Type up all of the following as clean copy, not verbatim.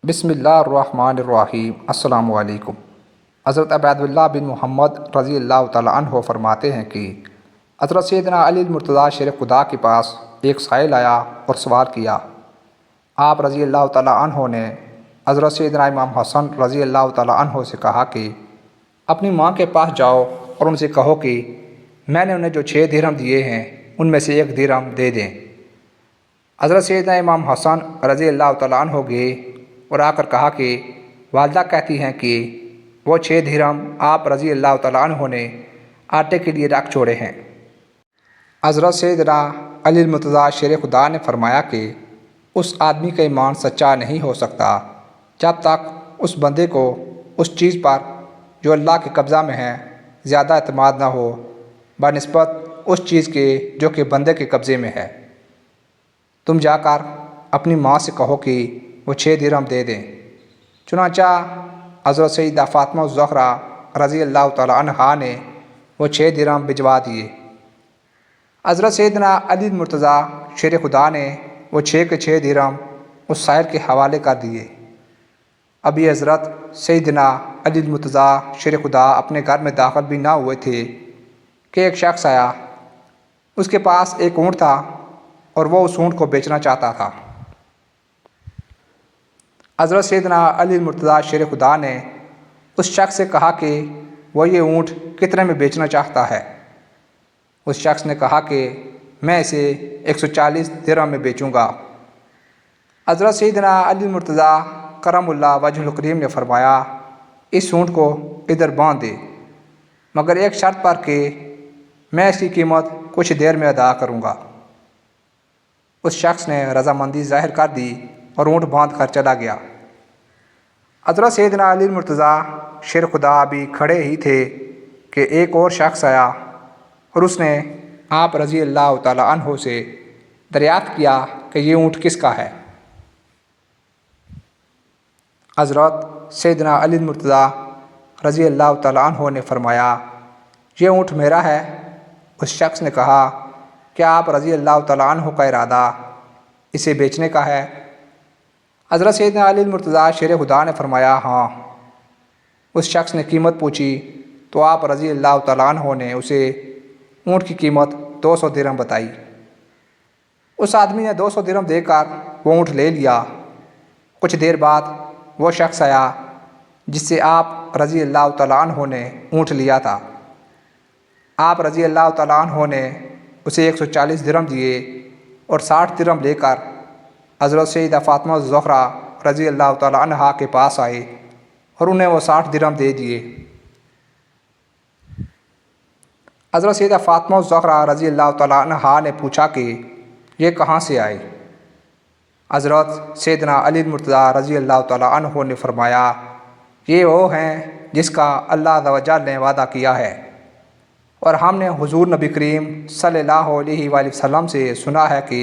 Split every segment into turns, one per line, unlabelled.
بسم اللہ الرحمن الرحیم۔ السلام علیکم۔ حضرت عبید اللہ بن محمد رضی اللہ تعالیٰ عنہ فرماتے ہیں کہ حضرت سیدنا علی المرتضیٰ شیر خدا کے پاس ایک سائل آیا اور سوال کیا۔ آپ رضی اللہ تعالیٰ عنہ نے حضرت سیدنا امام حسن رضی اللہ تعالیٰ عنہ سے کہا کہ اپنی ماں کے پاس جاؤ اور ان سے کہو کہ میں نے انہیں جو 6 درہم دیے ہیں ان میں سے 1 درہم دے دیں۔ حضرت سیدنا امام حسن رضی اللہ تعالیٰ عنہ گئے اور آ کر کہا کہ والدہ کہتی ہیں کہ وہ 6 درہم آپ رضی اللہ تعالیٰ عنہ نے آٹے کے لیے رکھ چھوڑے ہیں۔ حضرت سیدنا علی المرتضیٰ شیر خدا نے فرمایا کہ اس آدمی کا ایمان سچا نہیں ہو سکتا جب تک اس بندے کو اس چیز پر جو اللہ کے قبضہ میں ہے زیادہ اعتماد نہ ہو بنسبت اس چیز کے جو کہ بندے کے قبضے میں ہے۔ تم جا کر اپنی ماں سے کہو کہ وہ 6 درہم دے دیں۔ چنانچہ حضرت سیدہ فاطمہ الزہرا رضی اللہ تعالیٰ عنہا نے وہ 6 درہم بھجوا دیے۔ حضرت سیدنا علی المرتضیٰ شیر خدا نے وہ 6 کے 6 درہم اس سائل کے حوالے کر دیے۔ ابھی حضرت سیدنا علی المرتضیٰ شیر خدا اپنے گھر میں داخل بھی نہ ہوئے تھے کہ ایک شخص آیا۔ اس کے پاس ایک اونٹ تھا اور وہ اس اونٹ کو بیچنا چاہتا تھا۔ حضرت سیدنا علی المرتضیٰ شیر خدا نے اس شخص سے کہا کہ وہ یہ اونٹ کتنے میں بیچنا چاہتا ہے۔ اس شخص نے کہا کہ میں اسے 140 درہم میں بیچوں گا۔ حضرت سیدنا علی المرتضیٰ کرم اللہ وجہ الکریم نے فرمایا اس اونٹ کو ادھر باندھ دے مگر ایک شرط پر کہ میں اس کی قیمت کچھ دیر میں ادا کروں گا۔ اس شخص نے رضامندی ظاہر کر دی اور اونٹ باندھ کر چلا گیا۔ حضرت سیدنا علی المرتضیٰ شیر خدا ابھی کھڑے ہی تھے کہ ایک اور شخص آیا اور اس نے آپ رضی اللہ تعالیٰ عنہ سے دریافت کیا کہ یہ اونٹ کس کا ہے۔ حضرت سیدنا علی المرتضیٰ رضی اللہ تعالیٰ عنہ نے فرمایا یہ اونٹ میرا ہے۔ اس شخص نے کہا کیا آپ رضی اللہ تعالیٰ عنہ کا ارادہ اسے بیچنے کا ہے؟ حضرت سیدنا علی المرتضیٰ شیر خدا نے فرمایا ہاں۔ اس شخص نے قیمت پوچھی تو آپ رضی اللہ تعالیٰ عنہ نے اسے اونٹ کی قیمت 200 درہم بتائی۔ اس آدمی نے 200 درہم دے کر وہ اونٹ لے لیا۔ کچھ دیر بعد وہ شخص آیا جس سے آپ رضی اللہ تعالیٰ عنہ نے اونٹ لیا تھا۔ آپ رضی اللہ تعالیٰ عنہ نے اسے 140 درہم دیے اور 60 درہم لے کر حضرت سیدہ فاطمہ الزہرا رضی اللہ تعالیٰ عنہا کے پاس آئے اور انہیں وہ 60 درہم دے دیے۔ حضرت سیدہ فاطمہ الزہرا رضی اللہ تعالیٰ عنہا نے پوچھا کہ یہ کہاں سے آئے؟ حضرت سیدنا علی المرتضیٰ رضی اللہ تعالیٰ عنہ نے فرمایا یہ وہ ہیں جس کا اللہ عز و جل نے وعدہ کیا ہے اور ہم نے حضور نبی کریم صلی اللہ علیہ وآلہ وسلم سے سنا ہے کہ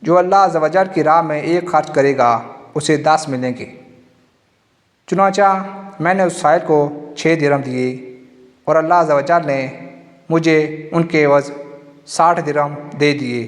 جو اللہ عز و جل کی راہ میں 1 خرچ کرے گا اسے 10 ملیں گے۔ چنانچہ میں نے اس سائل کو 6 درہم دیے اور اللہ عز و جل نے مجھے ان کے عوض 60 درہم دے دیے۔